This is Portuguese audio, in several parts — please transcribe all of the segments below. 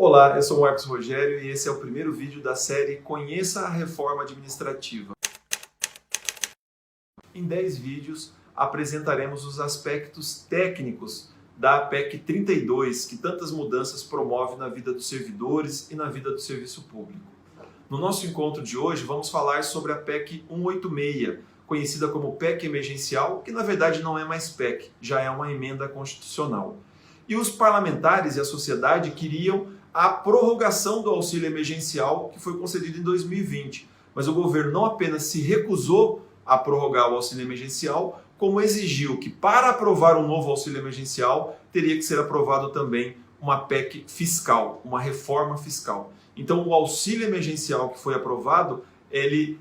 Olá, eu sou o Marcos Rogério e esse é o primeiro vídeo da série Conheça a Reforma Administrativa. Em 10 vídeos apresentaremos os aspectos técnicos da PEC 32, que tantas mudanças promove na vida dos servidores e na vida do serviço público. No nosso encontro de hoje vamos falar sobre a PEC 186, conhecida como PEC emergencial, que na verdade não é mais PEC, já é uma emenda constitucional. E os parlamentares e a sociedade queriam a prorrogação do auxílio emergencial que foi concedido em 2020. Mas o governo não apenas se recusou a prorrogar o auxílio emergencial, como exigiu que para aprovar um novo auxílio emergencial teria que ser aprovado também uma PEC fiscal, uma reforma fiscal. Então o auxílio emergencial que foi aprovado, ele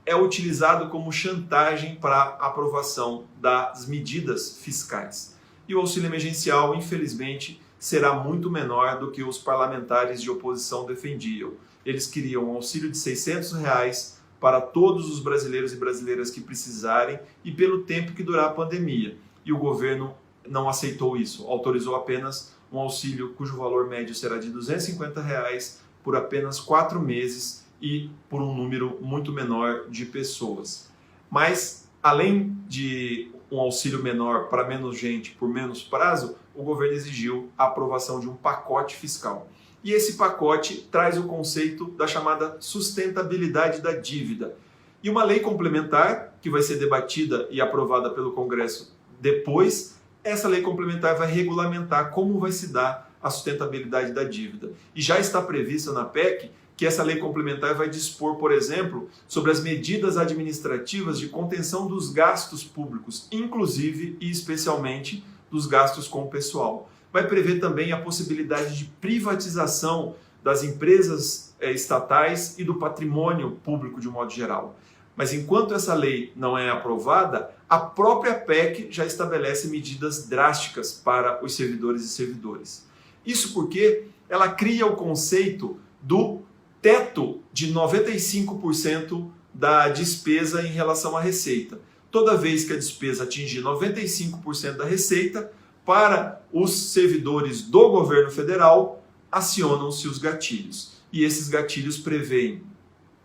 é utilizado como chantagem para a aprovação das medidas fiscais. E o auxílio emergencial, infelizmente, será muito menor do que os parlamentares de oposição defendiam. Eles queriam um auxílio de R$600 para todos os brasileiros e brasileiras que precisarem e pelo tempo que durar a pandemia. E o governo não aceitou isso, autorizou apenas um auxílio cujo valor médio será de R$250 por apenas 4 meses e por um número muito menor de pessoas. Mas, além de um auxílio menor para menos gente por menos prazo, o governo exigiu a aprovação de um pacote fiscal. E esse pacote traz o conceito da chamada sustentabilidade da dívida. E uma lei complementar, que vai ser debatida e aprovada pelo Congresso depois, essa lei complementar vai regulamentar como vai se dar a sustentabilidade da dívida. E já está prevista na PEC que essa lei complementar vai dispor, por exemplo, sobre as medidas administrativas de contenção dos gastos públicos, inclusive e especialmente dos gastos com o pessoal. Vai prever também a possibilidade de privatização das empresas estatais e do patrimônio público de um modo geral. Mas enquanto essa lei não é aprovada, a própria PEC já estabelece medidas drásticas para os servidores e servidoras. Isso porque ela cria o conceito do teto de 95% da despesa em relação à receita. Toda vez que a despesa atingir 95% da receita, para os servidores do governo federal, acionam-se os gatilhos. E esses gatilhos prevêem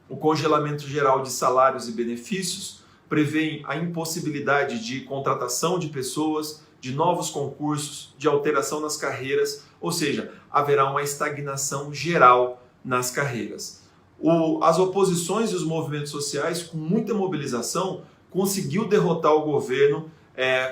o congelamento geral de salários e benefícios, prevêem a impossibilidade de contratação de pessoas, de novos concursos, de alteração nas carreiras, ou seja, haverá uma estagnação geral nas carreiras. As oposições e os movimentos sociais, com muita mobilização, conseguiu derrotar o governo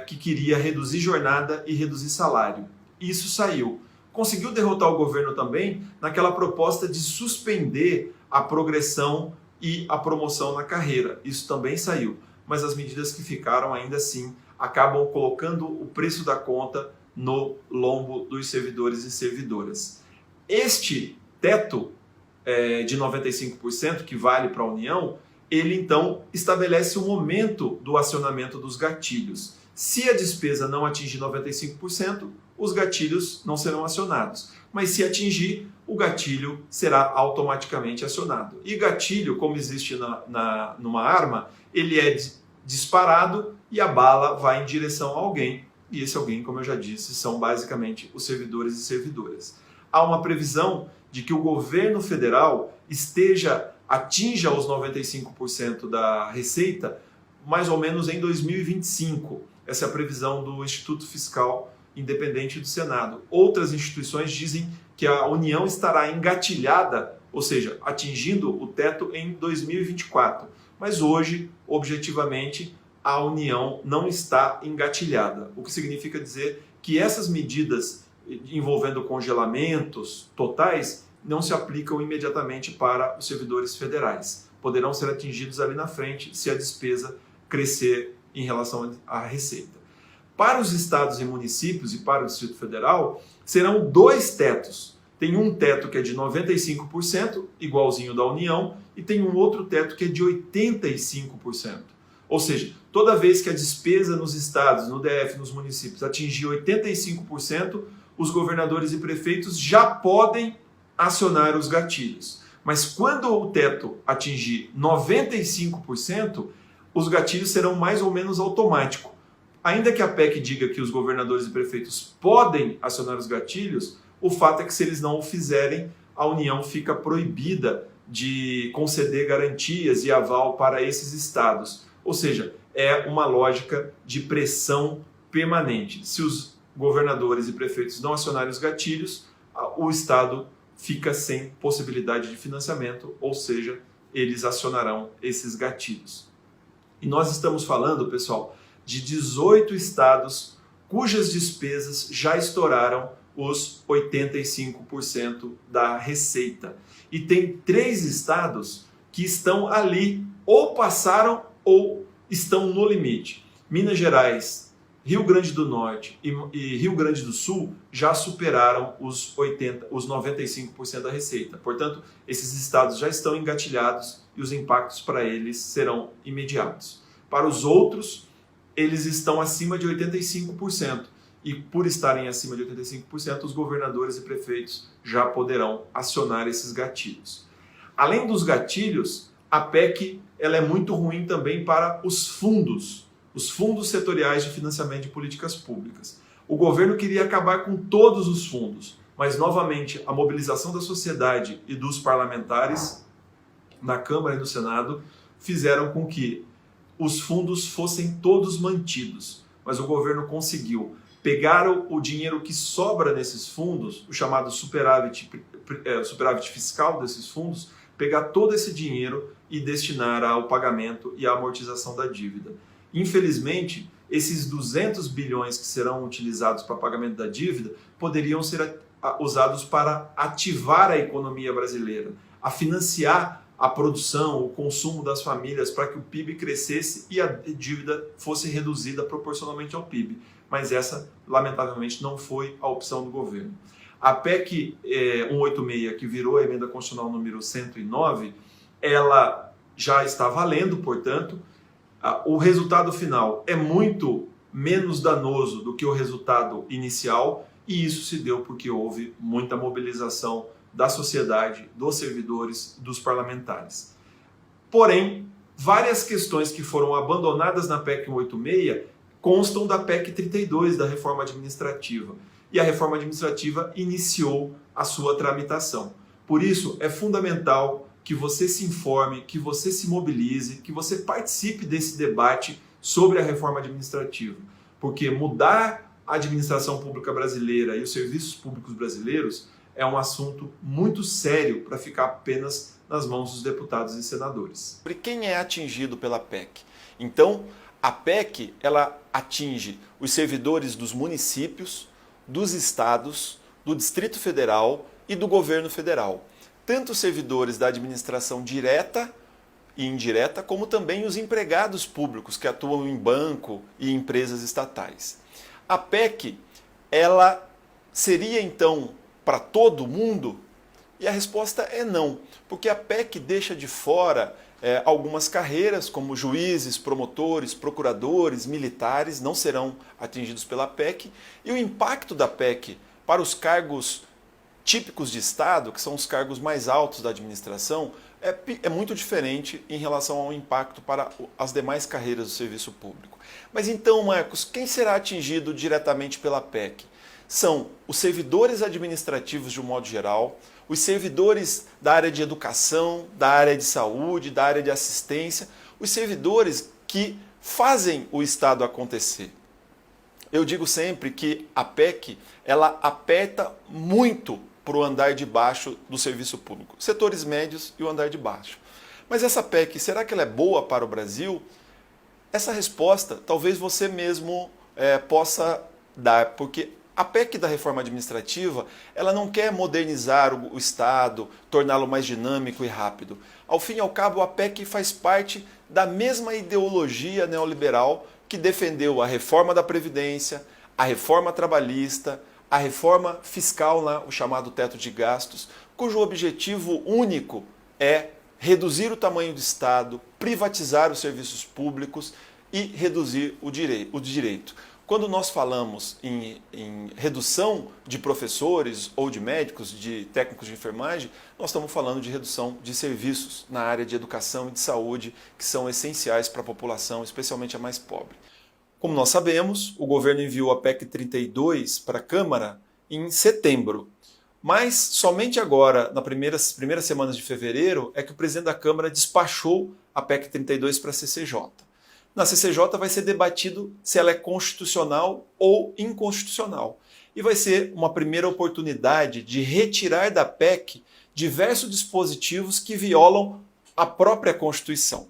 que queria reduzir jornada e reduzir salário. Isso saiu. Conseguiu derrotar o governo também naquela proposta de suspender a progressão e a promoção na carreira. Isso também saiu. Mas as medidas que ficaram, ainda assim, acabam colocando o preço da conta no lombo dos servidores e servidoras. Este teto de 95%, que vale para a União, ele então estabelece o momento do acionamento dos gatilhos. Se a despesa não atingir 95%, os gatilhos não serão acionados. Mas se atingir, o gatilho será automaticamente acionado. E gatilho, como existe numa arma, ele é disparado e a bala vai em direção a alguém. E esse alguém, como eu já disse, são basicamente os servidores e servidoras. Há uma previsão de que o governo federal atinja os 95% da receita mais ou menos em 2025. Essa é a previsão do Instituto Fiscal Independente do Senado. Outras instituições dizem que a União estará engatilhada, ou seja, atingindo o teto em 2024. Mas hoje, objetivamente, a União não está engatilhada, o que significa dizer que essas medidas envolvendo congelamentos totais não se aplicam imediatamente para os servidores federais. Poderão ser atingidos ali na frente se a despesa crescer em relação à receita. Para os estados e municípios e para o Distrito Federal, serão 2 tetos. Tem um teto que é de 95%, igualzinho da União, e tem um outro teto que é de 85%. Ou seja, toda vez que a despesa nos estados, no DF, nos municípios atingir 85%, os governadores e prefeitos já podem acionar os gatilhos. Mas quando o teto atingir 95%, os gatilhos serão mais ou menos automáticos. Ainda que a PEC diga que os governadores e prefeitos podem acionar os gatilhos, O fato é que se eles não o fizerem, a União fica proibida de conceder garantias e aval para esses estados. Ou seja, é uma lógica de pressão permanente. Se os governadores e prefeitos não acionarem os gatilhos, o estado fica sem possibilidade de financiamento, ou seja, eles acionarão esses gatilhos. E nós estamos falando, pessoal, de 18 estados cujas despesas já estouraram os 85% da receita. E tem 3 estados que estão ali, ou passaram ou estão no limite. Minas Gerais, Rio Grande do Norte e Rio Grande do Sul já superaram os 95% da receita. Portanto, esses estados já estão engatilhados e os impactos para eles serão imediatos. Para os outros, eles estão acima de 85%. E por estarem acima de 85%, os governadores e prefeitos já poderão acionar esses gatilhos. Além dos gatilhos, a PEC ela é muito ruim também para os fundos setoriais de financiamento de políticas públicas. O governo queria acabar com todos os fundos, mas novamente a mobilização da sociedade e dos parlamentares na Câmara e no Senado fizeram com que os fundos fossem todos mantidos, mas o governo conseguiu pegar o dinheiro que sobra nesses fundos, o chamado superávit fiscal desses fundos, pegar todo esse dinheiro e destinar ao pagamento e à amortização da dívida. Infelizmente, esses 200 bilhões que serão utilizados para pagamento da dívida poderiam ser usados para ativar a economia brasileira, a financiar a produção, o consumo das famílias para que o PIB crescesse e a dívida fosse reduzida proporcionalmente ao PIB. Mas essa, lamentavelmente, não foi a opção do governo. A PEC 186, que virou a emenda constitucional número 109, ela já está valendo, portanto, o resultado final é muito menos danoso do que o resultado inicial, e isso se deu porque houve muita mobilização da sociedade, dos servidores, dos parlamentares. Porém, várias questões que foram abandonadas na PEC 186 constam da PEC 32, da reforma administrativa. E a reforma administrativa iniciou a sua tramitação. Por isso, é fundamental que você se informe, que você se mobilize, que você participe desse debate sobre a reforma administrativa. Porque mudar a administração pública brasileira e os serviços públicos brasileiros é um assunto muito sério para ficar apenas nas mãos dos deputados e senadores. Quem é atingido pela PEC? Então, a PEC ela atinge os servidores dos municípios, dos estados, do Distrito Federal e do governo federal. Tanto os servidores da administração direta e indireta, como também os empregados públicos que atuam em banco e empresas estatais. A PEC ela seria então para todo mundo? E a resposta é não, porque a PEC deixa de fora algumas carreiras, como juízes, promotores, procuradores, militares, não serão atingidos pela PEC, e o impacto da PEC para os cargos típicos de Estado, que são os cargos mais altos da administração, é muito diferente em relação ao impacto para as demais carreiras do serviço público. Mas então, Marcos, quem será atingido diretamente pela PEC? São os servidores administrativos de um modo geral, os servidores da área de educação, da área de saúde, da área de assistência, os servidores que fazem o Estado acontecer. Eu digo sempre que a PEC ela aperta muito para o andar de baixo do serviço público, setores médios e o andar de baixo. Mas essa PEC, será que ela é boa para o Brasil? Essa resposta talvez você mesmo possa dar, porque a PEC da reforma administrativa, ela não quer modernizar o Estado, torná-lo mais dinâmico e rápido. Ao fim e ao cabo, a PEC faz parte da mesma ideologia neoliberal que defendeu a reforma da Previdência, a reforma trabalhista, a reforma fiscal, o chamado teto de gastos, cujo objetivo único é reduzir o tamanho do Estado, privatizar os serviços públicos e reduzir o direito. Quando nós falamos em redução de professores ou de médicos, de técnicos de enfermagem, nós estamos falando de redução de serviços na área de educação e de saúde, que são essenciais para a população, especialmente a mais pobre. Como nós sabemos, o governo enviou a PEC 32 para a Câmara em setembro. Mas somente agora, nas primeiras semanas de fevereiro, é que o presidente da Câmara despachou a PEC 32 para a CCJ. Na CCJ vai ser debatido se ela é constitucional ou inconstitucional. E vai ser uma primeira oportunidade de retirar da PEC diversos dispositivos que violam a própria Constituição.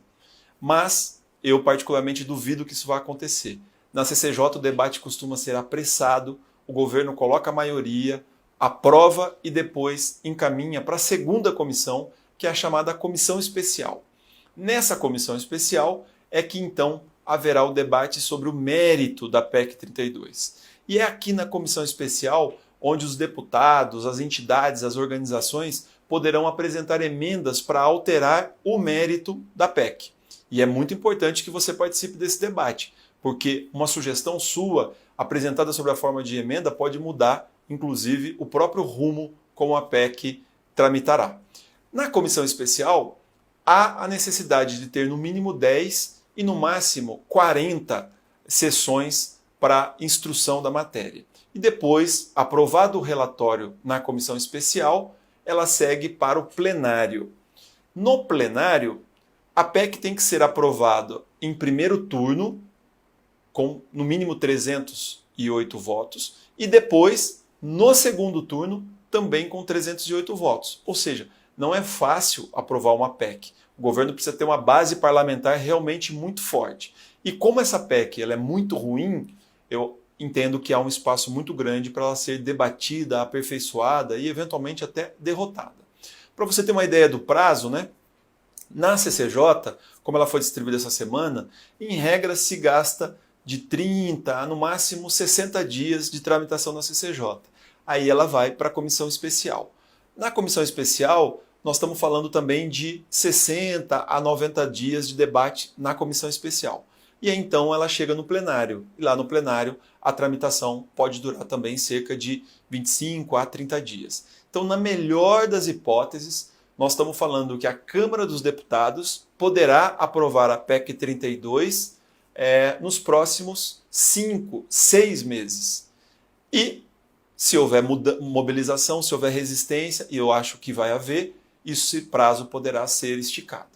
Mas eu particularmente duvido que isso vá acontecer. Na CCJ o debate costuma ser apressado, o governo coloca a maioria, aprova e depois encaminha para a segunda comissão, que é a chamada Comissão Especial. Nessa Comissão Especial é que então haverá o debate sobre o mérito da PEC 32. E é aqui na Comissão Especial onde os deputados, as entidades, as organizações poderão apresentar emendas para alterar o mérito da PEC. E é muito importante que você participe desse debate, porque uma sugestão sua apresentada sobre a forma de emenda pode mudar, inclusive, o próprio rumo como a PEC tramitará. Na comissão especial, há a necessidade de ter no mínimo 10 e no máximo 40 sessões para instrução da matéria. E depois, aprovado o relatório na comissão especial, ela segue para o plenário. No plenário, a PEC tem que ser aprovada em primeiro turno, com no mínimo 308 votos, e depois, no segundo turno, também com 308 votos. Ou seja, não é fácil aprovar uma PEC. O governo precisa ter uma base parlamentar realmente muito forte. E como essa PEC ela é muito ruim, eu entendo que há um espaço muito grande para ela ser debatida, aperfeiçoada e eventualmente até derrotada. Para você ter uma ideia do prazo, né? Na CCJ, como ela foi distribuída essa semana, em regra se gasta de 30 a no máximo 60 dias de tramitação na CCJ. Aí ela vai para a comissão especial. Na comissão especial, nós estamos falando também de 60 a 90 dias de debate na comissão especial. E aí, então ela chega no plenário. E lá no plenário a tramitação pode durar também cerca de 25 a 30 dias. Então, na melhor das hipóteses, nós estamos falando que a Câmara dos Deputados poderá aprovar a PEC 32 nos próximos 5, 6 meses. E se houver mobilização, se houver resistência, e eu acho que vai haver, esse prazo poderá ser esticado.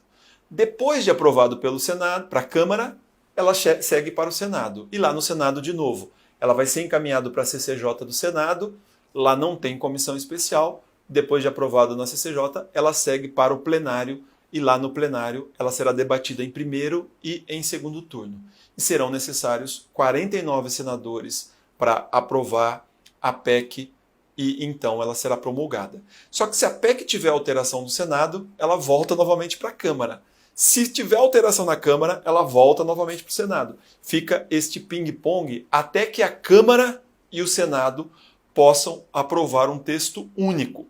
Depois de aprovado pelo Senado, para a Câmara, ela segue para o Senado. E lá no Senado, de novo, ela vai ser encaminhada para a CCJ do Senado, lá não tem comissão especial, depois de aprovada na CCJ, ela segue para o plenário, e lá no plenário ela será debatida em primeiro e em segundo turno. E serão necessários 49 senadores para aprovar a PEC e então ela será promulgada. Só que se a PEC tiver alteração no Senado, ela volta novamente para a Câmara. Se tiver alteração na Câmara, ela volta novamente para o Senado. Fica este ping-pong até que a Câmara e o Senado possam aprovar um texto único.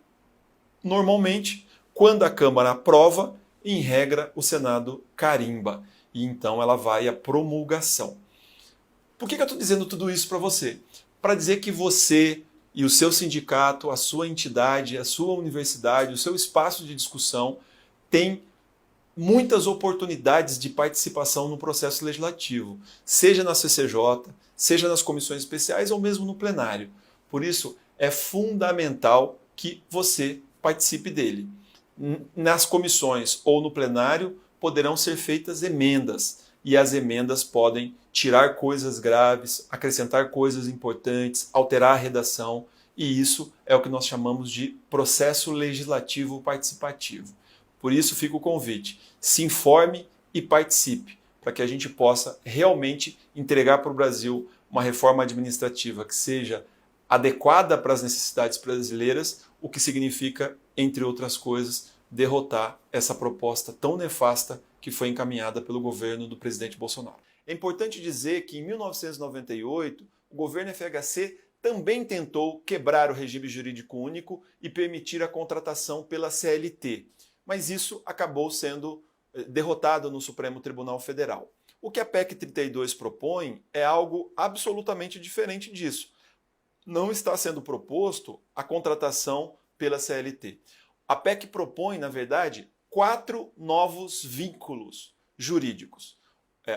Normalmente, quando a Câmara aprova, em regra, o Senado carimba. E então ela vai à promulgação. Por que eu estou dizendo tudo isso para você? Para dizer que você e o seu sindicato, a sua entidade, a sua universidade, o seu espaço de discussão tem muitas oportunidades de participação no processo legislativo, seja na CCJ, seja nas comissões especiais ou mesmo no plenário. Por isso, é fundamental que você participe dele. Nas comissões ou no plenário poderão ser feitas emendas, e as emendas podem tirar coisas graves, acrescentar coisas importantes, alterar a redação, e isso é o que nós chamamos de processo legislativo participativo. Por isso fica o convite, se informe e participe, para que a gente possa realmente entregar para o Brasil uma reforma administrativa que seja adequada para as necessidades brasileiras, o que significa, entre outras coisas, derrotar essa proposta tão nefasta que foi encaminhada pelo governo do presidente Bolsonaro. É importante dizer que em 1998, o governo FHC também tentou quebrar o regime jurídico único e permitir a contratação pela CLT, mas isso acabou sendo derrotado no Supremo Tribunal Federal. O que a PEC 32 propõe é algo absolutamente diferente disso. Não está sendo proposto a contratação pela CLT. A PEC propõe, na verdade, 4 novos vínculos jurídicos.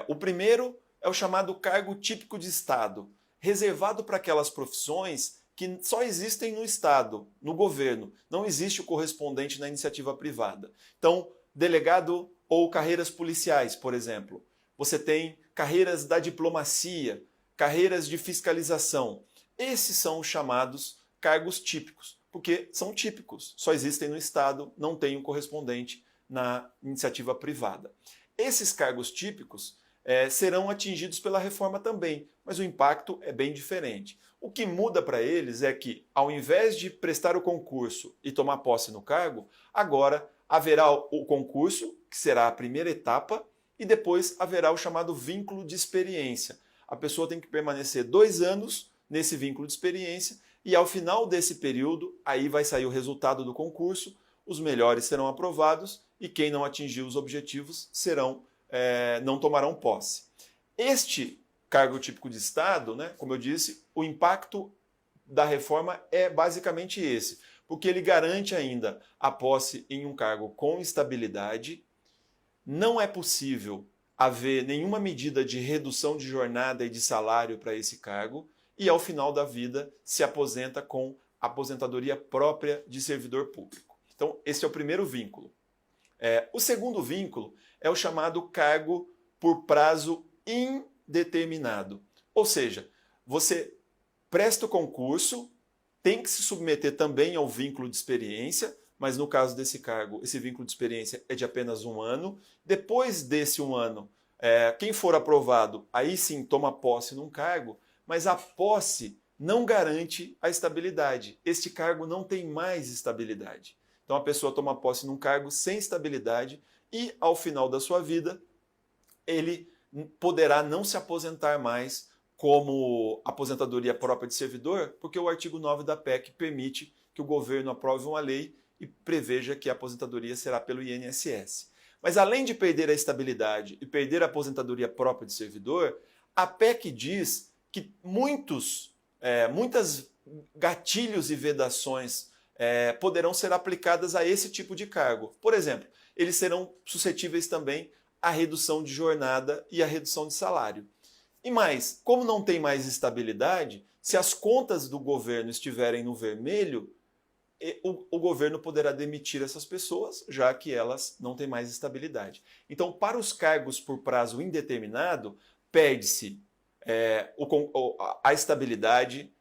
O primeiro é o chamado cargo típico de Estado, reservado para aquelas profissões que só existem no Estado, no governo. Não existe o correspondente na iniciativa privada. Então, delegado ou carreiras policiais, por exemplo. Você tem carreiras da diplomacia, carreiras de fiscalização. Esses são os chamados cargos típicos, porque são típicos, só existem no Estado, não tem um correspondente na iniciativa privada. Esses cargos típicos serão atingidos pela reforma também, mas o impacto é bem diferente. O que muda para eles é que, ao invés de prestar o concurso e tomar posse no cargo, agora haverá o concurso, que será a primeira etapa, e depois haverá o chamado vínculo de experiência. A pessoa tem que permanecer 2 anos nesse vínculo de experiência e ao final desse período, aí vai sair o resultado do concurso, os melhores serão aprovados e quem não atingir os objetivos não tomarão posse. Este cargo típico de Estado, né, como eu disse, o impacto da reforma é basicamente esse, porque ele garante ainda a posse em um cargo com estabilidade. Não é possível haver nenhuma medida de redução de jornada e de salário para esse cargo e, ao final da vida, se aposenta com aposentadoria própria de servidor público. Então, esse é o primeiro vínculo. O segundo vínculo é o chamado cargo por prazo indeterminado. Ou seja, você presta o concurso, tem que se submeter também ao vínculo de experiência, mas no caso desse cargo, esse vínculo de experiência é de apenas 1 ano. Depois desse 1 ano, quem for aprovado, aí sim toma posse num cargo, mas a posse não garante a estabilidade. Este cargo não tem mais estabilidade. Então a pessoa toma posse num cargo sem estabilidade e, ao final da sua vida, ele poderá não se aposentar mais como aposentadoria própria de servidor, porque o artigo 9 da PEC permite que o governo aprove uma lei e preveja que a aposentadoria será pelo INSS. Mas além de perder a estabilidade e perder a aposentadoria própria de servidor, a PEC diz que muitas gatilhos e vedações poderão ser aplicadas a esse tipo de cargo. Por exemplo, eles serão suscetíveis também à redução de jornada e à redução de salário. E mais, como não tem mais estabilidade, se as contas do governo estiverem no vermelho, o governo poderá demitir essas pessoas, já que elas não têm mais estabilidade. Então, para os cargos por prazo indeterminado, perde-se a estabilidade,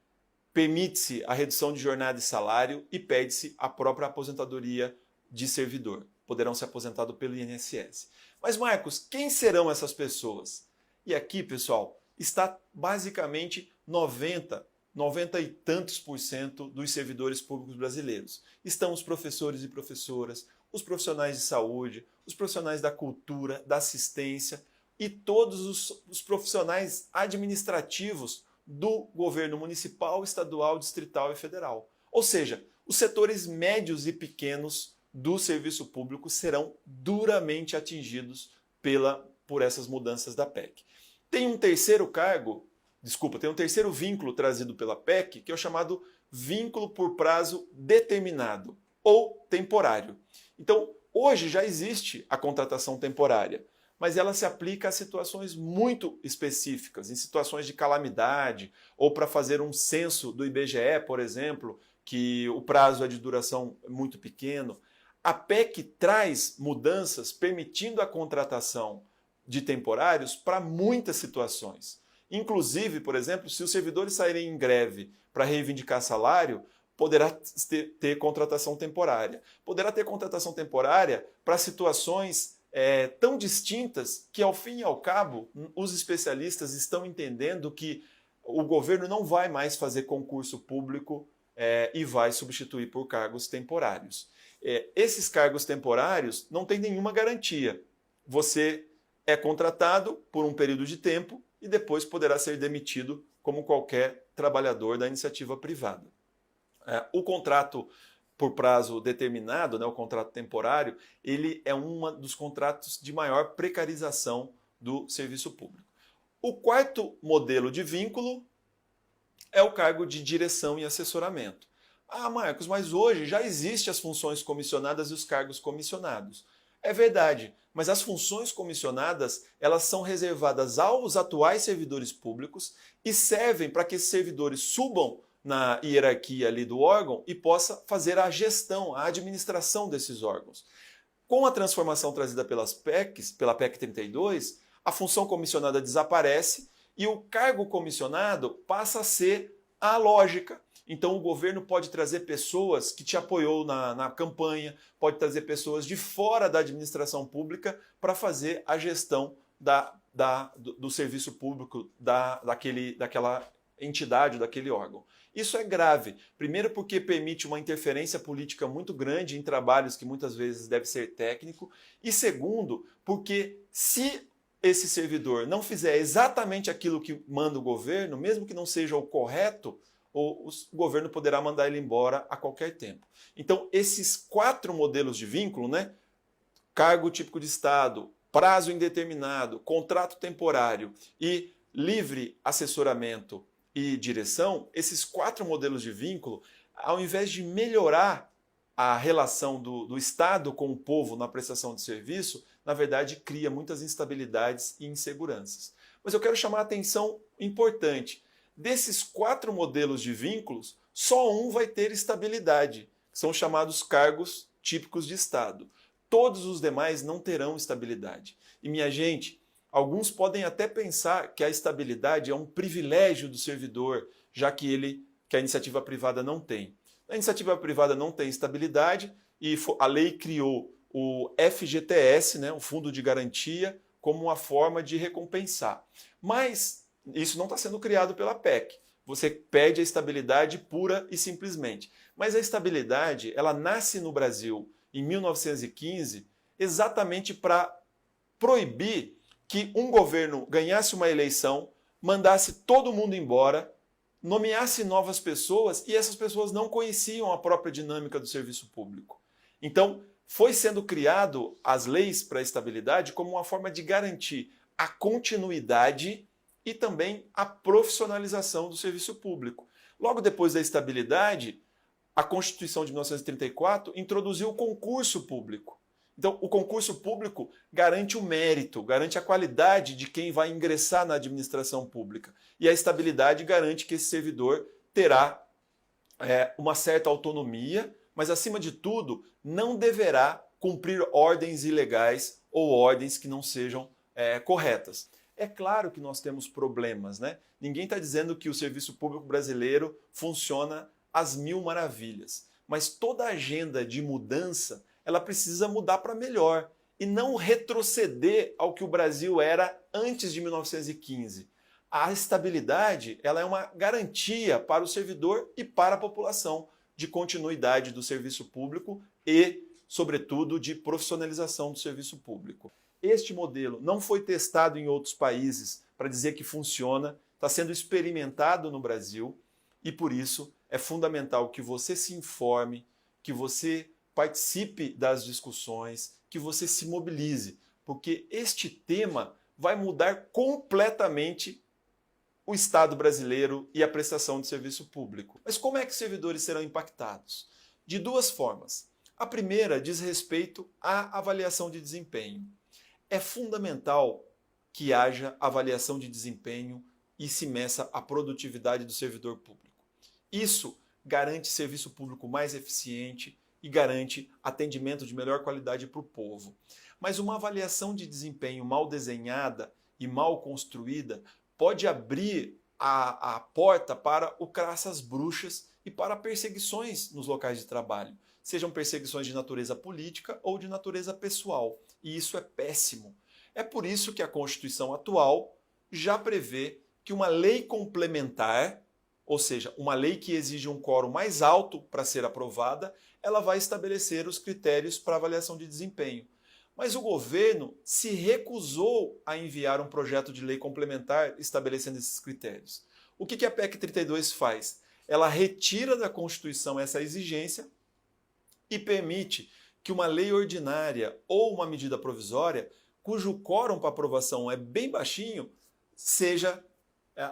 permite-se a redução de jornada e salário e pede-se a própria aposentadoria de servidor. Poderão ser aposentados pelo INSS. Mas, Marcos, quem serão essas pessoas? E aqui, pessoal, está basicamente 90 e tantos % dos servidores públicos brasileiros. Estão os professores e professoras, os profissionais de saúde, os profissionais da cultura, da assistência e todos os profissionais administrativos do governo municipal, estadual, distrital e federal. Ou seja, os setores médios e pequenos do serviço público serão duramente atingidos por essas mudanças da PEC. Tem um terceiro vínculo trazido pela PEC, que é o chamado vínculo por prazo determinado ou temporário. Então, hoje já existe a contratação temporária, mas ela se aplica a situações muito específicas, em situações de calamidade ou para fazer um censo do IBGE, por exemplo, que o prazo é de duração muito pequeno. A PEC traz mudanças permitindo a contratação de temporários para muitas situações. Inclusive, por exemplo, se os servidores saírem em greve para reivindicar salário, poderá ter contratação temporária. Poderá ter contratação temporária para situações tão distintas que, ao fim e ao cabo, os especialistas estão entendendo que o governo não vai mais fazer concurso público e vai substituir por cargos temporários. Esses cargos temporários não têm nenhuma garantia. Você é contratado por um período de tempo e depois poderá ser demitido como qualquer trabalhador da iniciativa privada. O contrato por prazo determinado, o contrato temporário, ele é um dos contratos de maior precarização do serviço público. O quarto modelo de vínculo é o cargo de direção e assessoramento. Ah, Marcos, mas hoje já existem as funções comissionadas e os cargos comissionados. É verdade, mas as funções comissionadas, elas são reservadas aos atuais servidores públicos e servem para que esses servidores subam na hierarquia ali do órgão e possa fazer a gestão, a administração desses órgãos. Com a transformação trazida pelas PECs, pela PEC 32, a função comissionada desaparece e o cargo comissionado passa a ser a lógica. Então o governo pode trazer pessoas que te apoiou na campanha, pode trazer pessoas de fora da administração pública para fazer a gestão do serviço público daquela entidade, daquele órgão. Isso é grave. Primeiro porque permite uma interferência política muito grande em trabalhos que muitas vezes deve ser técnico. E segundo, porque se esse servidor não fizer exatamente aquilo que manda o governo, mesmo que não seja o correto, o governo poderá mandar ele embora a qualquer tempo. Então, esses 4 modelos de vínculo, né? Cargo típico de Estado, prazo indeterminado, contrato temporário e livre assessoramento e direção, esses 4 modelos de vínculo, ao invés de melhorar a relação do Estado com o povo na prestação de serviço, na verdade cria muitas instabilidades e inseguranças. Mas eu quero chamar a atenção importante. Desses 4 modelos de vínculos, só um vai ter estabilidade, que são chamados cargos típicos de Estado. Todos os demais não terão estabilidade. E minha gente, alguns podem até pensar que a estabilidade é um privilégio do servidor, já que a iniciativa privada não tem. A iniciativa privada não tem estabilidade e a lei criou o FGTS, né, o Fundo de Garantia, como uma forma de recompensar. Mas isso não está sendo criado pela PEC. Você pede a estabilidade pura e simplesmente. Mas a estabilidade, ela nasce no Brasil em 1915 exatamente para proibir que um governo ganhasse uma eleição, mandasse todo mundo embora, nomeasse novas pessoas e essas pessoas não conheciam a própria dinâmica do serviço público. Então, foi sendo criado as leis para a estabilidade como uma forma de garantir a continuidade e também a profissionalização do serviço público. Logo depois da estabilidade, a Constituição de 1934 introduziu o concurso público. Então, o concurso público garante o mérito, garante a qualidade de quem vai ingressar na administração pública. E a estabilidade garante que esse servidor terá uma certa autonomia, mas, acima de tudo, não deverá cumprir ordens ilegais ou ordens que não sejam corretas. É claro que nós temos problemas, né? Ninguém está dizendo que o serviço público brasileiro funciona às mil maravilhas, mas toda agenda de mudança ela precisa mudar para melhor e não retroceder ao que o Brasil era antes de 1915. A estabilidade ela é uma garantia para o servidor e para a população de continuidade do serviço público e, sobretudo, de profissionalização do serviço público. Este modelo não foi testado em outros países para dizer que funciona, está sendo experimentado no Brasil e, por isso, é fundamental que você se informe, que você participe das discussões, que você se mobilize, porque este tema vai mudar completamente o Estado brasileiro e a prestação de serviço público. Mas como é que os servidores serão impactados? De 2 formas. A primeira diz respeito à avaliação de desempenho. É fundamental que haja avaliação de desempenho e se meça a produtividade do servidor público. Isso garante serviço público mais eficiente e garante atendimento de melhor qualidade para o povo. Mas uma avaliação de desempenho mal desenhada e mal construída pode abrir a porta para o caça às bruxas e para perseguições nos locais de trabalho, sejam perseguições de natureza política ou de natureza pessoal. E isso é péssimo. É por isso que a Constituição atual já prevê que uma lei complementar, ou seja, uma lei que exige um quórum mais alto para ser aprovada, ela vai estabelecer os critérios para avaliação de desempenho. Mas o governo se recusou a enviar um projeto de lei complementar estabelecendo esses critérios. O que a PEC 32 faz? Ela retira da Constituição essa exigência e permite que uma lei ordinária ou uma medida provisória, cujo quórum para aprovação é bem baixinho, seja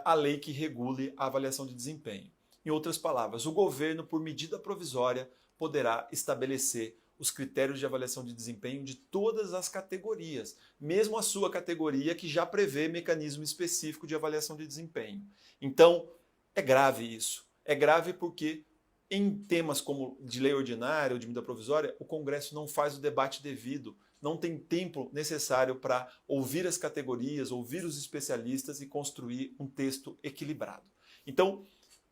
a lei que regule a avaliação de desempenho. Em outras palavras, o governo, por medida provisória, poderá estabelecer os critérios de avaliação de desempenho de todas as categorias, mesmo a sua categoria que já prevê mecanismo específico de avaliação de desempenho. Então, é grave isso. É grave porque em temas como de lei ordinária ou de medida provisória, o Congresso não faz o debate devido, não tem tempo necessário para ouvir as categorias, ouvir os especialistas e construir um texto equilibrado. Então,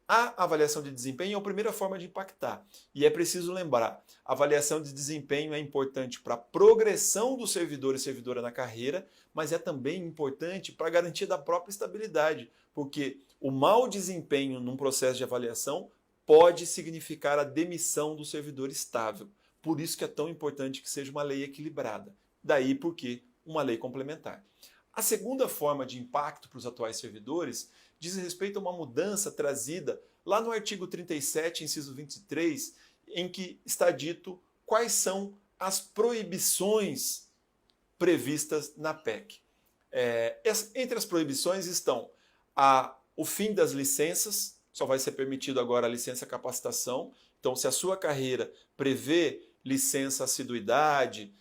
a avaliação de desempenho é a primeira forma de impactar. E é preciso lembrar, a avaliação de desempenho é importante para a progressão do servidor e servidora na carreira, mas é também importante para a garantia da própria estabilidade, porque o mau desempenho num processo de avaliação pode significar a demissão do servidor estável. Por isso que é tão importante que seja uma lei equilibrada. Daí porque uma lei complementar. A segunda forma de impacto para os atuais servidores diz respeito a uma mudança trazida lá no artigo 37, inciso 23, em que está dito quais são as proibições previstas na PEC. Entre as proibições estão o fim das licenças, só vai ser permitido agora a licença capacitação. Então, se a sua carreira prevê licença assiduidade,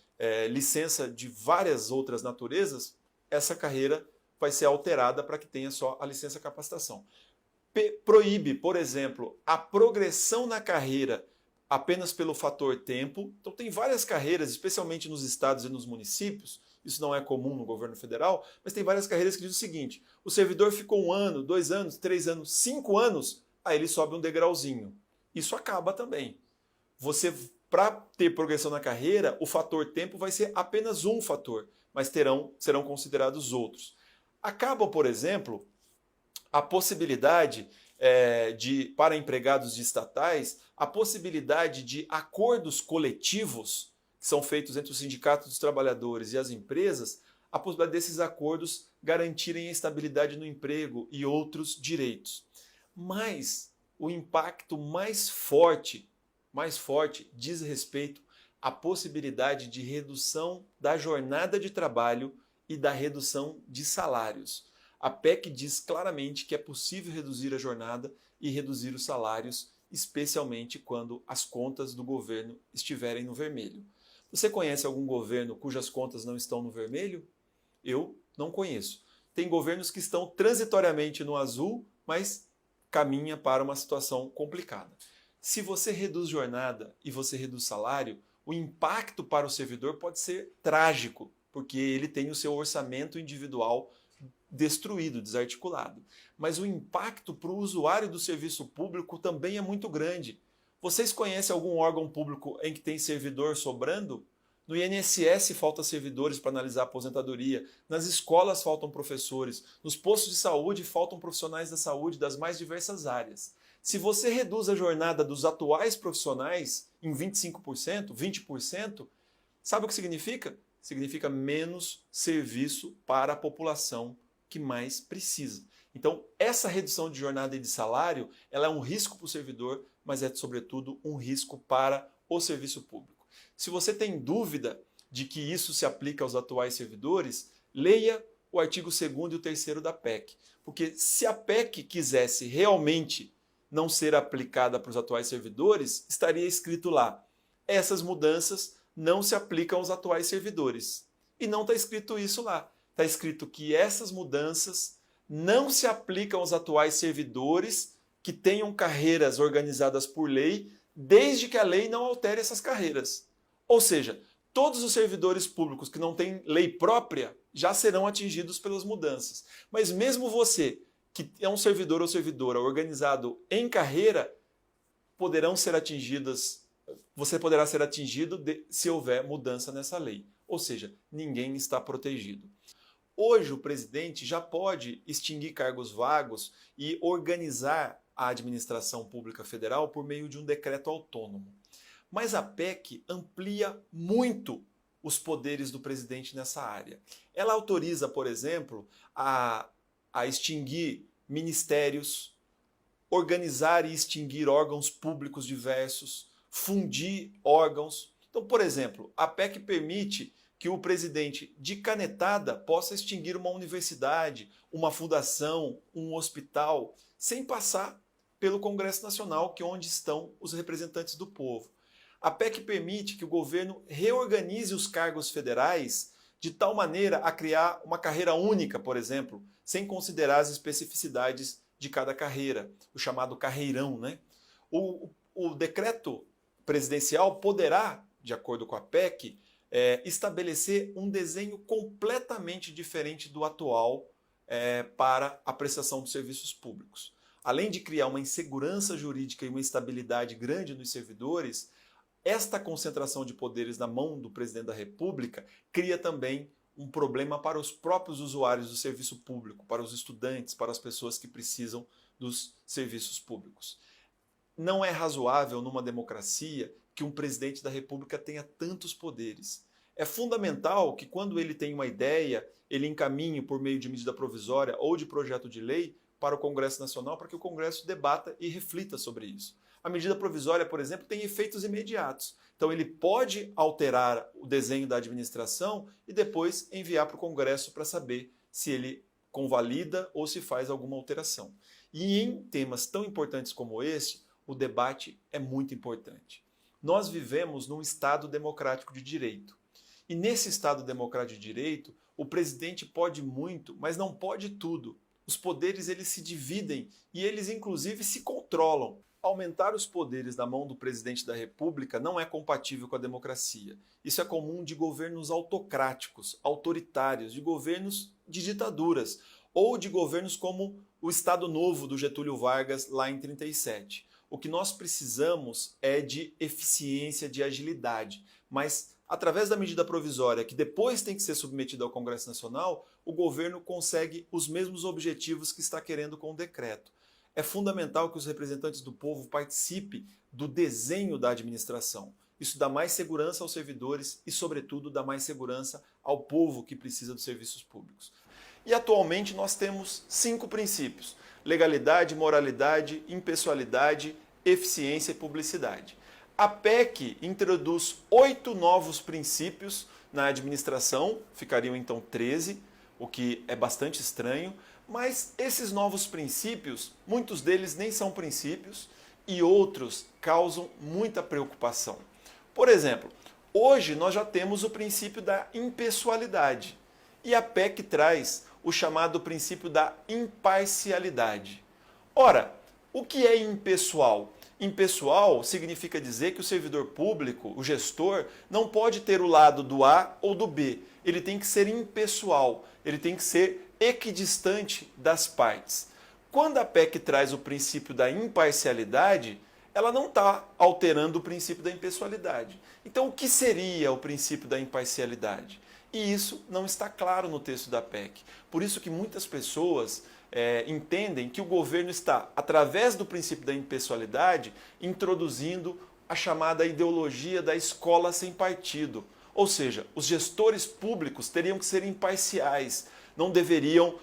licença de várias outras naturezas, essa carreira vai ser alterada para que tenha só a licença capacitação. Proíbe, por exemplo, a progressão na carreira apenas pelo fator tempo. Então tem várias carreiras, especialmente nos estados e nos municípios, isso não é comum no governo federal, mas tem várias carreiras que dizem o seguinte: o servidor ficou 1 ano, 2 anos, 3 anos, 5 anos, aí ele sobe um degrauzinho. Isso acaba também. Para ter progressão na carreira, o fator tempo vai ser apenas um fator, mas serão considerados outros. Acaba, por exemplo, a possibilidade para empregados de estatais, a possibilidade de acordos coletivos que são feitos entre os sindicatos dos trabalhadores e as empresas, a possibilidade desses acordos garantirem a estabilidade no emprego e outros direitos. Mas o impacto mais forte diz respeito à possibilidade de redução da jornada de trabalho e da redução de salários. A PEC diz claramente que é possível reduzir a jornada e reduzir os salários, especialmente quando as contas do governo estiverem no vermelho. Você conhece algum governo cujas contas não estão no vermelho? Eu não conheço. Tem governos que estão transitoriamente no azul, mas caminha para uma situação complicada. Se você reduz jornada e você reduz salário, o impacto para o servidor pode ser trágico, porque ele tem o seu orçamento individual destruído, desarticulado. Mas o impacto para o usuário do serviço público também é muito grande. Vocês conhecem algum órgão público em que tem servidor sobrando? No INSS faltam servidores para analisar a aposentadoria, nas escolas faltam professores, nos postos de saúde faltam profissionais da saúde das mais diversas áreas. Se você reduz a jornada dos atuais profissionais em 25%, 20%, sabe o que significa? Significa menos serviço para a população que mais precisa. Então, essa redução de jornada e de salário, ela é um risco para o servidor, mas é, sobretudo, um risco para o serviço público. Se você tem dúvida de que isso se aplica aos atuais servidores, leia o artigo 2º e o 3º da PEC. Porque se a PEC quisesse realmente não ser aplicada para os atuais servidores, estaria escrito lá: essas mudanças não se aplicam aos atuais servidores. E não está escrito isso lá. Está escrito que essas mudanças não se aplicam aos atuais servidores que tenham carreiras organizadas por lei, desde que a lei não altere essas carreiras. Ou seja, todos os servidores públicos que não têm lei própria já serão atingidos pelas mudanças. Mas mesmo você, que é um servidor ou servidora organizado em carreira, você poderá ser atingido se houver mudança nessa lei. Ou seja, ninguém está protegido. Hoje o presidente já pode extinguir cargos vagos e organizar a administração pública federal por meio de um decreto autônomo. Mas a PEC amplia muito os poderes do presidente nessa área. Ela autoriza, por exemplo, a extinguir ministérios, organizar e extinguir órgãos públicos diversos, fundir órgãos. Então, por exemplo, a PEC permite que o presidente, de canetada, possa extinguir uma universidade, uma fundação, um hospital, sem passar pelo Congresso Nacional, que é onde estão os representantes do povo. A PEC permite que o governo reorganize os cargos federais de tal maneira a criar uma carreira única, por exemplo, sem considerar as especificidades de cada carreira, o chamado carreirão, né? O decreto presidencial poderá, de acordo com a PEC, estabelecer um desenho completamente diferente do atual para a prestação dos serviços públicos. Além de criar uma insegurança jurídica e uma instabilidade grande nos servidores, esta concentração de poderes na mão do presidente da República cria também um problema para os próprios usuários do serviço público, para os estudantes, para as pessoas que precisam dos serviços públicos. Não é razoável numa democracia que um presidente da República tenha tantos poderes. É fundamental que quando ele tem uma ideia, ele encaminhe por meio de medida provisória ou de projeto de lei para o Congresso Nacional para que o Congresso debata e reflita sobre isso. A medida provisória, por exemplo, tem efeitos imediatos. Então ele pode alterar o desenho da administração e depois enviar para o Congresso para saber se ele convalida ou se faz alguma alteração. E em temas tão importantes como esse, o debate é muito importante. Nós vivemos num Estado democrático de direito. E nesse Estado democrático de direito, o presidente pode muito, mas não pode tudo. Os poderes eles se dividem e eles inclusive se controlam. Aumentar os poderes na mão do presidente da República não é compatível com a democracia. Isso é comum de governos autocráticos, autoritários, de governos de ditaduras ou de governos como o Estado Novo do Getúlio Vargas lá em 1937. O que nós precisamos é de eficiência, de agilidade, mas através da medida provisória, que depois tem que ser submetida ao Congresso Nacional, o governo consegue os mesmos objetivos que está querendo com o decreto. É fundamental que os representantes do povo participem do desenho da administração. Isso dá mais segurança aos servidores e, sobretudo, dá mais segurança ao povo que precisa dos serviços públicos. E atualmente nós temos 5 princípios: legalidade, moralidade, impessoalidade, eficiência e publicidade. A PEC introduz 8 novos princípios na administração, ficariam então 13, o que é bastante estranho, mas esses novos princípios, muitos deles nem são princípios e outros causam muita preocupação. Por exemplo, hoje nós já temos o princípio da impessoalidade e a PEC traz o chamado princípio da imparcialidade. Ora, o que é impessoal? Impessoal significa dizer que o servidor público, o gestor, não pode ter o lado do A ou do B. Ele tem que ser impessoal, ele tem que ser equidistante das partes. Quando a PEC traz o princípio da imparcialidade, ela não está alterando o princípio da impessoalidade. Então, o que seria o princípio da imparcialidade? E isso não está claro no texto da PEC. Por isso que muitas pessoas entendem que o governo está, através do princípio da impessoalidade, introduzindo a chamada ideologia da escola sem partido. Ou seja, os gestores públicos teriam que ser imparciais, não deveriam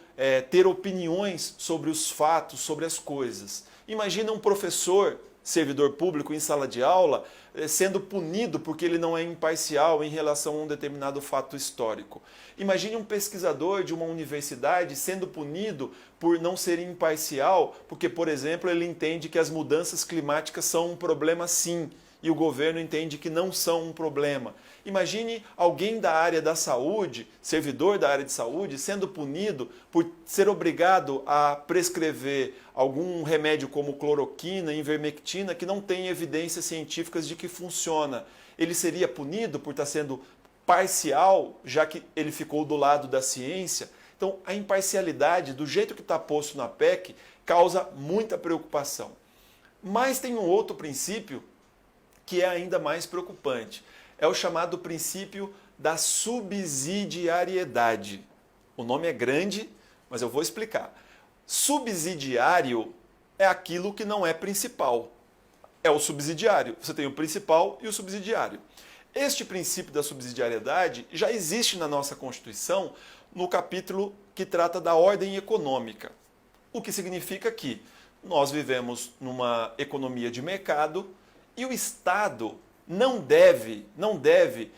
ter opiniões sobre os fatos, sobre as coisas. Imagina um professor, servidor público em sala de aula, sendo punido porque ele não é imparcial em relação a um determinado fato histórico. Imagine um pesquisador de uma universidade sendo punido por não ser imparcial, porque, por exemplo, ele entende que as mudanças climáticas são um problema sim, e o governo entende que não são um problema. Imagine alguém da área da saúde, servidor da área de saúde, sendo punido por ser obrigado a prescrever algum remédio como cloroquina, ivermectina, que não tem evidências científicas de que funciona. Ele seria punido por estar sendo parcial, já que ele ficou do lado da ciência? Então, a imparcialidade, do jeito que está posto na PEC, causa muita preocupação. Mas tem um outro princípio que é ainda mais preocupante. É o chamado princípio da subsidiariedade. O nome é grande, mas eu vou explicar. Subsidiário é aquilo que não é principal. É o subsidiário. Você tem o principal e o subsidiário. Este princípio da subsidiariedade já existe na nossa Constituição no capítulo que trata da ordem econômica. O que significa que nós vivemos numa economia de mercado e o Estado não deve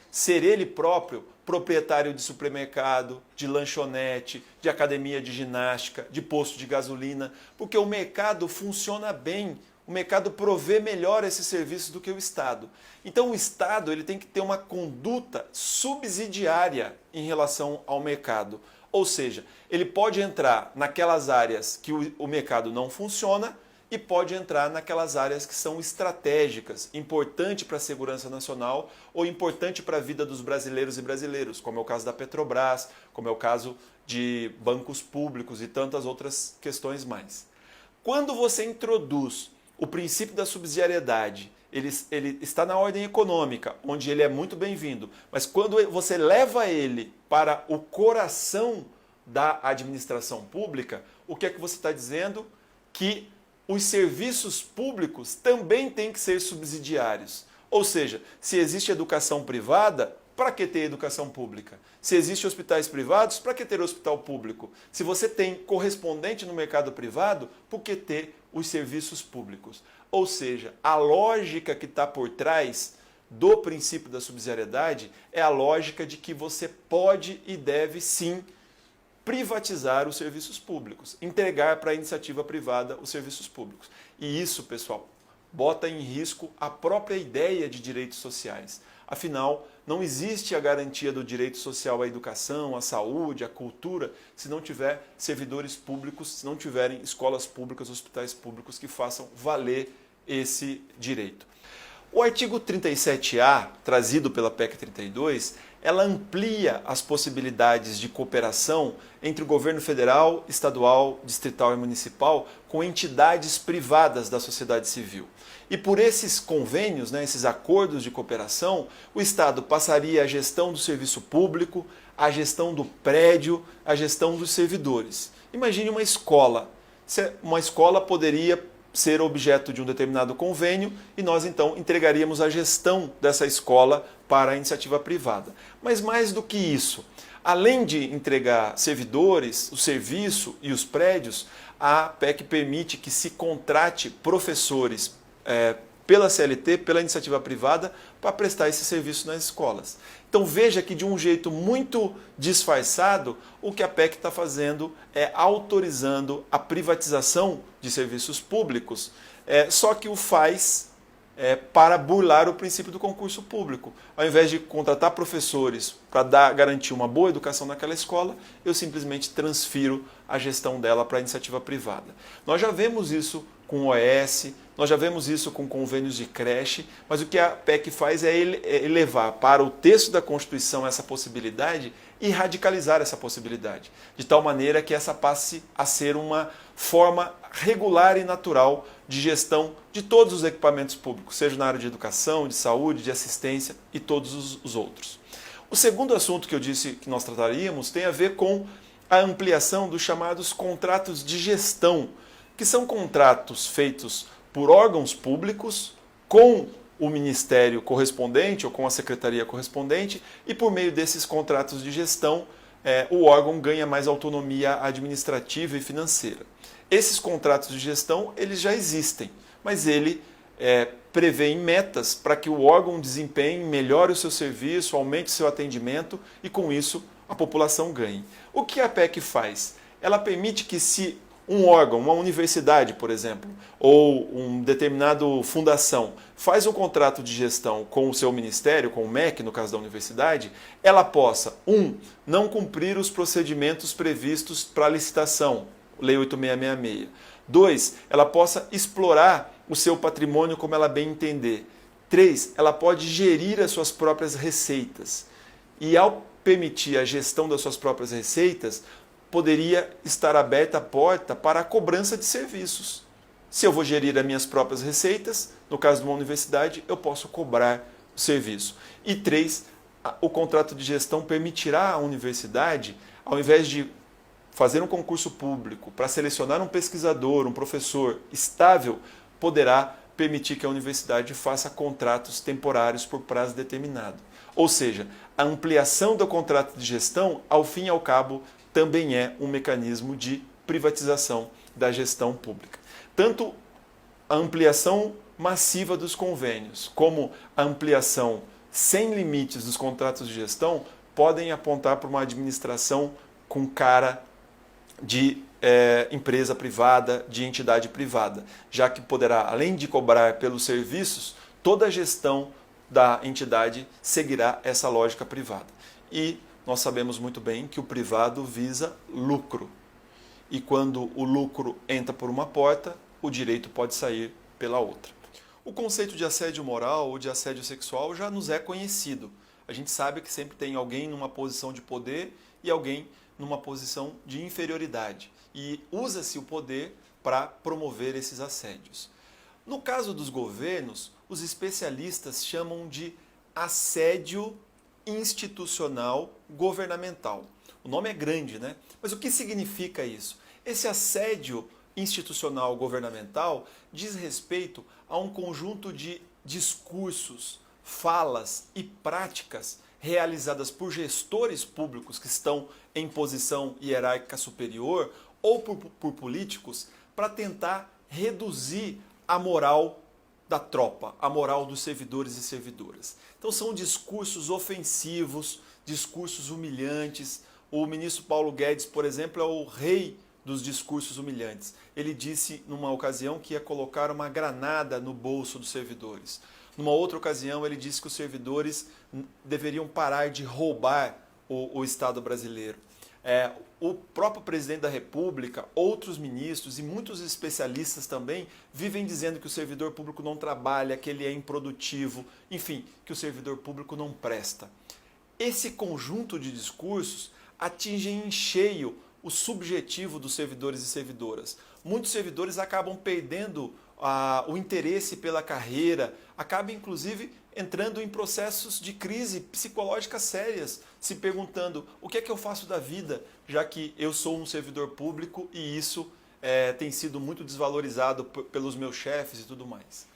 ser ele próprio proprietário de supermercado, de lanchonete, de academia de ginástica, de posto de gasolina, porque o mercado funciona bem, o mercado provê melhor esses serviços do que o Estado. Então o Estado ele tem que ter uma conduta subsidiária em relação ao mercado. Ou seja, ele pode entrar naquelas áreas que o mercado não funciona e pode entrar naquelas áreas que são estratégicas, importante para a segurança nacional ou importante para a vida dos brasileiros e brasileiras, como é o caso da Petrobras, como é o caso de bancos públicos e tantas outras questões mais. Quando você introduz o princípio da subsidiariedade, ele está na ordem econômica, onde ele é muito bem-vindo, mas quando você leva ele para o coração da administração pública, o que é que você está dizendo? Que os serviços públicos também têm que ser subsidiários. Ou seja, se existe educação privada, para que ter educação pública? Se existem hospitais privados, para que ter hospital público? Se você tem correspondente no mercado privado, por que ter os serviços públicos? Ou seja, a lógica que está por trás do princípio da subsidiariedade é a lógica de que você pode e deve sim privatizar os serviços públicos, entregar para a iniciativa privada os serviços públicos. E isso, pessoal, bota em risco a própria ideia de direitos sociais. Afinal, não existe a garantia do direito social à educação, à saúde, à cultura, se não tiver servidores públicos, se não tiverem escolas públicas, hospitais públicos que façam valer esse direito. O artigo 37A, trazido pela PEC 32, ela amplia as possibilidades de cooperação entre o governo federal, estadual, distrital e municipal com entidades privadas da sociedade civil. E por esses convênios, esses acordos de cooperação, o Estado passaria a gestão do serviço público, a gestão do prédio, a gestão dos servidores. Imagine uma escola. Uma escola poderia ser objeto de um determinado convênio e nós então entregaríamos a gestão dessa escola para a iniciativa privada. Mas mais do que isso, além de entregar servidores, o serviço e os prédios, a PEC permite que se contrate professores pela CLT, pela iniciativa privada, para prestar esse serviço nas escolas. Então veja que de um jeito muito disfarçado, o que a PEC está fazendo é autorizando a privatização de serviços públicos, só que o faz para burlar o princípio do concurso público. Ao invés de contratar professores para garantir uma boa educação naquela escola, eu simplesmente transfiro a gestão dela para a iniciativa privada. Nós já vemos isso com o OS, nós já vemos isso com convênios de creche, mas o que a PEC faz é elevar para o texto da Constituição essa possibilidade e radicalizar essa possibilidade, de tal maneira que essa passe a ser uma forma regular e natural de gestão de todos os equipamentos públicos, seja na área de educação, de saúde, de assistência e todos os outros. O segundo assunto que eu disse que nós trataríamos tem a ver com a ampliação dos chamados contratos de gestão, que são contratos feitos por órgãos públicos com o ministério correspondente ou com a secretaria correspondente e por meio desses contratos de gestão o órgão ganha mais autonomia administrativa e financeira. Esses contratos de gestão eles já existem, mas ele prevê metas para que o órgão desempenhe, melhore o seu serviço, aumente o seu atendimento e com isso a população ganhe. O que a PEC faz? Ela permite que se um órgão, uma universidade, por exemplo, ou um determinado fundação faz um contrato de gestão com o seu ministério, com o MEC, no caso da universidade, ela possa, não cumprir os procedimentos previstos para a licitação, Lei 8666. 2, ela possa explorar o seu patrimônio como ela bem entender. 3, ela pode gerir as suas próprias receitas. E ao permitir a gestão das suas próprias receitas, poderia estar aberta a porta para a cobrança de serviços. Se eu vou gerir as minhas próprias receitas, no caso de uma universidade, eu posso cobrar o serviço. E 3, o contrato de gestão permitirá à universidade, ao invés de fazer um concurso público para selecionar um pesquisador, um professor estável, poderá permitir que a universidade faça contratos temporários por prazo determinado. Ou seja, a ampliação do contrato de gestão, ao fim e ao cabo, também é um mecanismo de privatização da gestão pública. Tanto a ampliação massiva dos convênios, como a ampliação sem limites dos contratos de gestão, podem apontar para uma administração com cara de empresa privada, de entidade privada, já que poderá, além de cobrar pelos serviços, toda a gestão da entidade seguirá essa lógica privada. E nós sabemos muito bem que o privado visa lucro. E quando o lucro entra por uma porta, o direito pode sair pela outra. O conceito de assédio moral ou de assédio sexual já nos é conhecido. A gente sabe que sempre tem alguém numa posição de poder e alguém numa posição de inferioridade. E usa-se o poder para promover esses assédios. No caso dos governos, os especialistas chamam de assédio institucional governamental. O nome é grande, né? Mas o que significa isso? Esse assédio institucional governamental diz respeito a um conjunto de discursos, falas e práticas realizadas por gestores públicos que estão em posição hierárquica superior ou por políticos para tentar reduzir a moral da tropa, a moral dos servidores e servidoras. Então são discursos ofensivos, discursos humilhantes. O ministro Paulo Guedes, por exemplo, é o rei dos discursos humilhantes. Ele disse numa ocasião que ia colocar uma granada no bolso dos servidores. Numa outra ocasião, ele disse que os servidores deveriam parar de roubar o Estado brasileiro. O próprio presidente da República, outros ministros e muitos especialistas também vivem dizendo que o servidor público não trabalha, que ele é improdutivo, enfim, que o servidor público não presta. Esse conjunto de discursos atinge em cheio o subjetivo dos servidores e servidoras. Muitos servidores acabam perdendo o interesse pela carreira, acabam inclusive entrando em processos de crise psicológica sérias, se perguntando o que é que eu faço da vida, já que eu sou um servidor público e isso tem sido muito desvalorizado pelos meus chefes e tudo mais.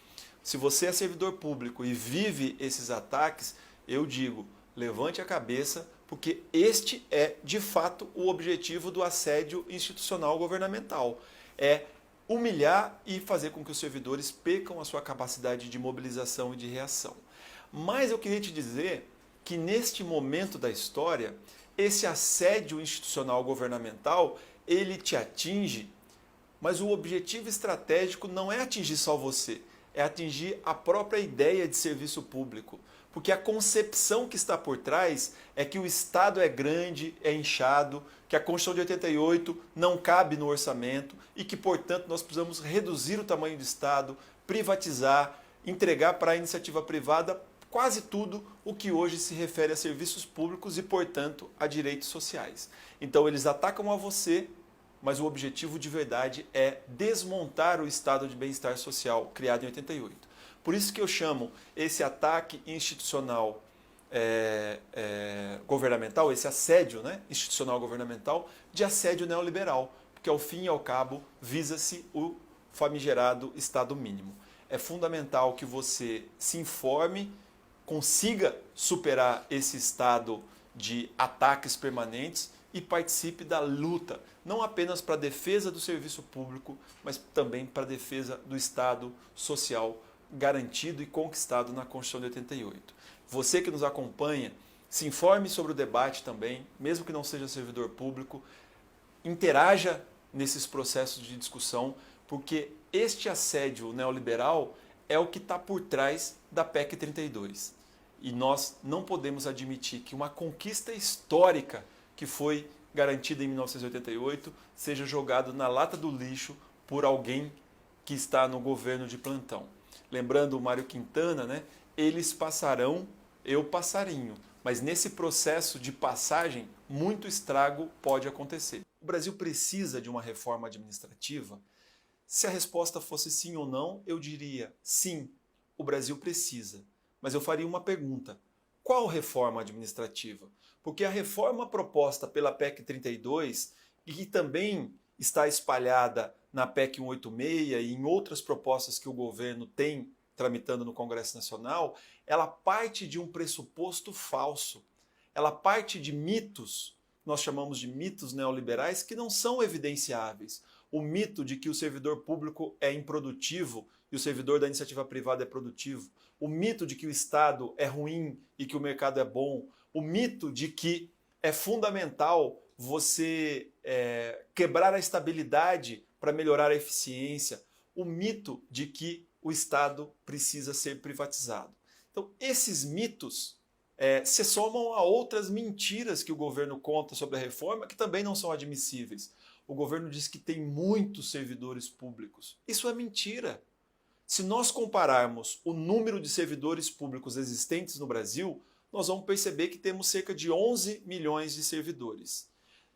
Se você é servidor público e vive esses ataques, eu digo, levante a cabeça, porque este é, de fato, o objetivo do assédio institucional governamental. É humilhar e fazer com que os servidores percam a sua capacidade de mobilização e de reação. Mas eu queria te dizer que neste momento da história, esse assédio institucional governamental, ele te atinge, mas o objetivo estratégico não é atingir só você, é atingir a própria ideia de serviço público. Porque a concepção que está por trás é que o Estado é grande, é inchado, que a Constituição de 88 não cabe no orçamento e que, portanto, nós precisamos reduzir o tamanho do Estado, privatizar, entregar para a iniciativa privada quase tudo o que hoje se refere a serviços públicos e, portanto, a direitos sociais. Então, eles atacam a você, mas o objetivo de verdade é desmontar o estado de bem-estar social criado em 88. Por isso que eu chamo esse ataque institucional governamental, esse assédio, né, institucional governamental, de assédio neoliberal, porque ao fim e ao cabo visa-se o famigerado Estado mínimo. É fundamental que você se informe, consiga superar esse estado de ataques permanentes e participe da luta, não apenas para a defesa do serviço público, mas também para a defesa do Estado social garantido e conquistado na Constituição de 88. Você que nos acompanha, se informe sobre o debate também, mesmo que não seja servidor público, interaja nesses processos de discussão, porque este assédio neoliberal é o que está por trás da PEC 32. E nós não podemos admitir que uma conquista histórica que foi garantida em 1988 seja jogado na lata do lixo por alguém que está no governo de plantão. Lembrando o Mário Quintana, né? Eles passarão, eu passarinho. Mas nesse processo de passagem, muito estrago pode acontecer. O Brasil precisa de uma reforma administrativa? Se a resposta fosse sim ou não, eu diria sim, o Brasil precisa. Mas eu faria uma pergunta. Qual reforma administrativa? Porque a reforma proposta pela PEC 32, e que também está espalhada na PEC 186 e em outras propostas que o governo tem tramitando no Congresso Nacional, ela parte de um pressuposto falso. Ela parte de mitos, nós chamamos de mitos neoliberais, que não são evidenciáveis. O mito de que o servidor público é improdutivo e o servidor da iniciativa privada é produtivo. O mito de que o Estado é ruim e que o mercado é bom. O mito de que é fundamental você quebrar a estabilidade para melhorar a eficiência. O mito de que o Estado precisa ser privatizado. Então, esses mitos se somam a outras mentiras que o governo conta sobre a reforma que também não são admissíveis. O governo diz que tem muitos servidores públicos. Isso é mentira. Se nós compararmos o número de servidores públicos existentes no Brasil, nós vamos perceber que temos cerca de 11 milhões de servidores.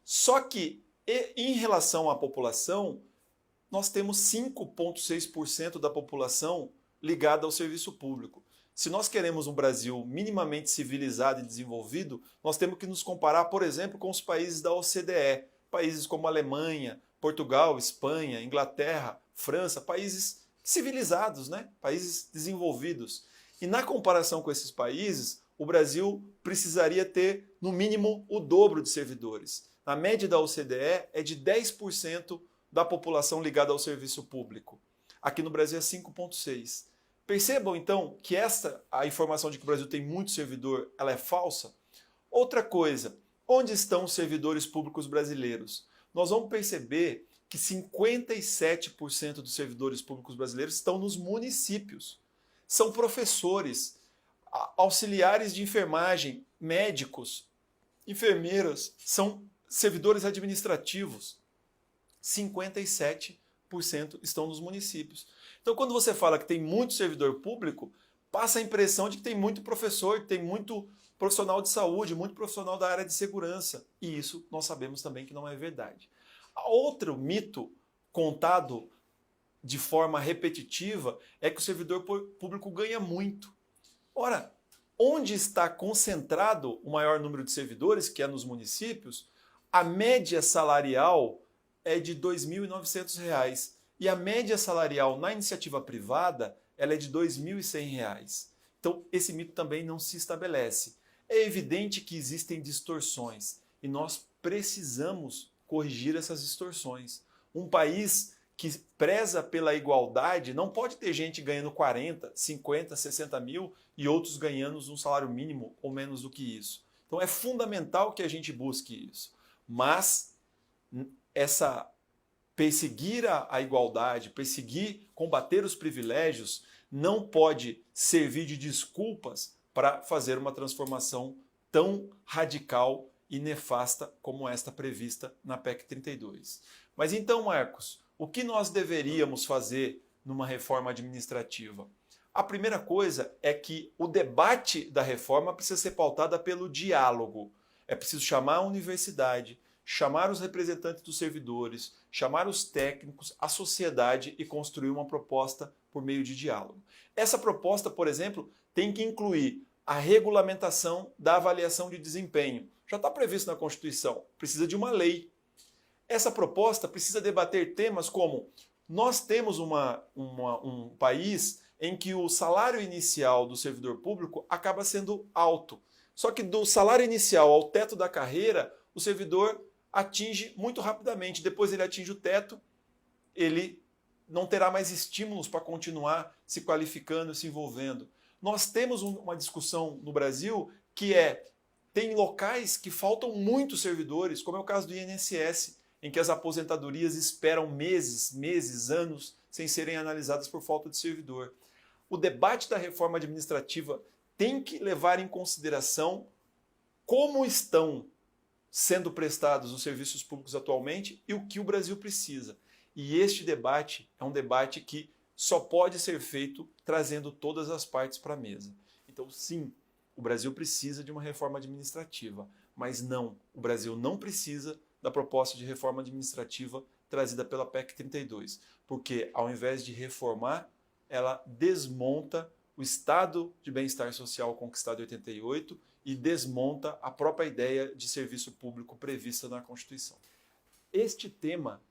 Só que, em relação à população, nós temos 5,6% da população ligada ao serviço público. Se nós queremos um Brasil minimamente civilizado e desenvolvido, nós temos que nos comparar, por exemplo, com os países da OCDE, países como Alemanha, Portugal, Espanha, Inglaterra, França, países civilizados, né? Países desenvolvidos. E na comparação com esses países, o Brasil precisaria ter, no mínimo, o dobro de servidores. Na média da OCDE é de 10% da população ligada ao serviço público. Aqui no Brasil é 5,6%. Percebam, então, que a informação de que o Brasil tem muito servidor, ela é falsa. Outra coisa, onde estão os servidores públicos brasileiros? Nós vamos perceber que 57% dos servidores públicos brasileiros estão nos municípios. São professores, auxiliares de enfermagem, médicos, enfermeiras, são servidores administrativos. 57% estão nos municípios. Então, quando você fala que tem muito servidor público, passa a impressão de que tem muito professor, que tem muito profissional de saúde, muito profissional da área de segurança. E isso nós sabemos também que não é verdade. Outro mito contado de forma repetitiva é que o servidor público ganha muito. Ora, onde está concentrado o maior número de servidores, que é nos municípios, a média salarial é de R$ 2.900 e a média salarial na iniciativa privada ela é de R$ 2.100. Então, esse mito também não se estabelece. É evidente que existem distorções e nós precisamos corrigir essas distorções. Um país que preza pela igualdade não pode ter gente ganhando 40, 50, 60 mil e outros ganhando um salário mínimo ou menos do que isso. Então é fundamental que a gente busque isso. Mas perseguir a igualdade, combater os privilégios, não pode servir de desculpas para fazer uma transformação tão radical e nefasta como esta prevista na PEC 32. Mas então, Marcos, o que nós deveríamos fazer numa reforma administrativa? A primeira coisa é que o debate da reforma precisa ser pautada pelo diálogo. É preciso chamar a universidade, chamar os representantes dos servidores, chamar os técnicos, a sociedade e construir uma proposta por meio de diálogo. Essa proposta, por exemplo, tem que incluir a regulamentação da avaliação de desempenho. Já está previsto na Constituição, precisa de uma lei. Essa proposta precisa debater temas como: nós temos um país em que o salário inicial do servidor público acaba sendo alto. Só que do salário inicial ao teto da carreira, o servidor atinge muito rapidamente. Depois ele atinge o teto, ele não terá mais estímulos para continuar se qualificando e se envolvendo. Nós temos uma discussão no Brasil que tem locais que faltam muitos servidores, como é o caso do INSS, em que as aposentadorias esperam meses, anos, sem serem analisadas por falta de servidor. O debate da reforma administrativa tem que levar em consideração como estão sendo prestados os serviços públicos atualmente e o que o Brasil precisa. E este debate é um debate que só pode ser feito trazendo todas as partes para a mesa. Então, sim, o Brasil precisa de uma reforma administrativa, mas não, o Brasil não precisa da proposta de reforma administrativa trazida pela PEC 32, porque ao invés de reformar, ela desmonta o estado de bem-estar social conquistado em 88 e desmonta a própria ideia de serviço público prevista na Constituição. Este tema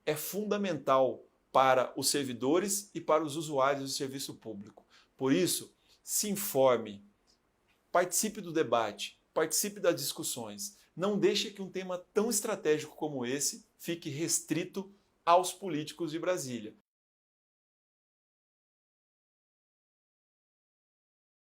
é fundamental para os servidores e para os usuários do serviço público. Por isso, se informe, participe do debate, participe das discussões. Não deixe que um tema tão estratégico como esse fique restrito aos políticos de Brasília.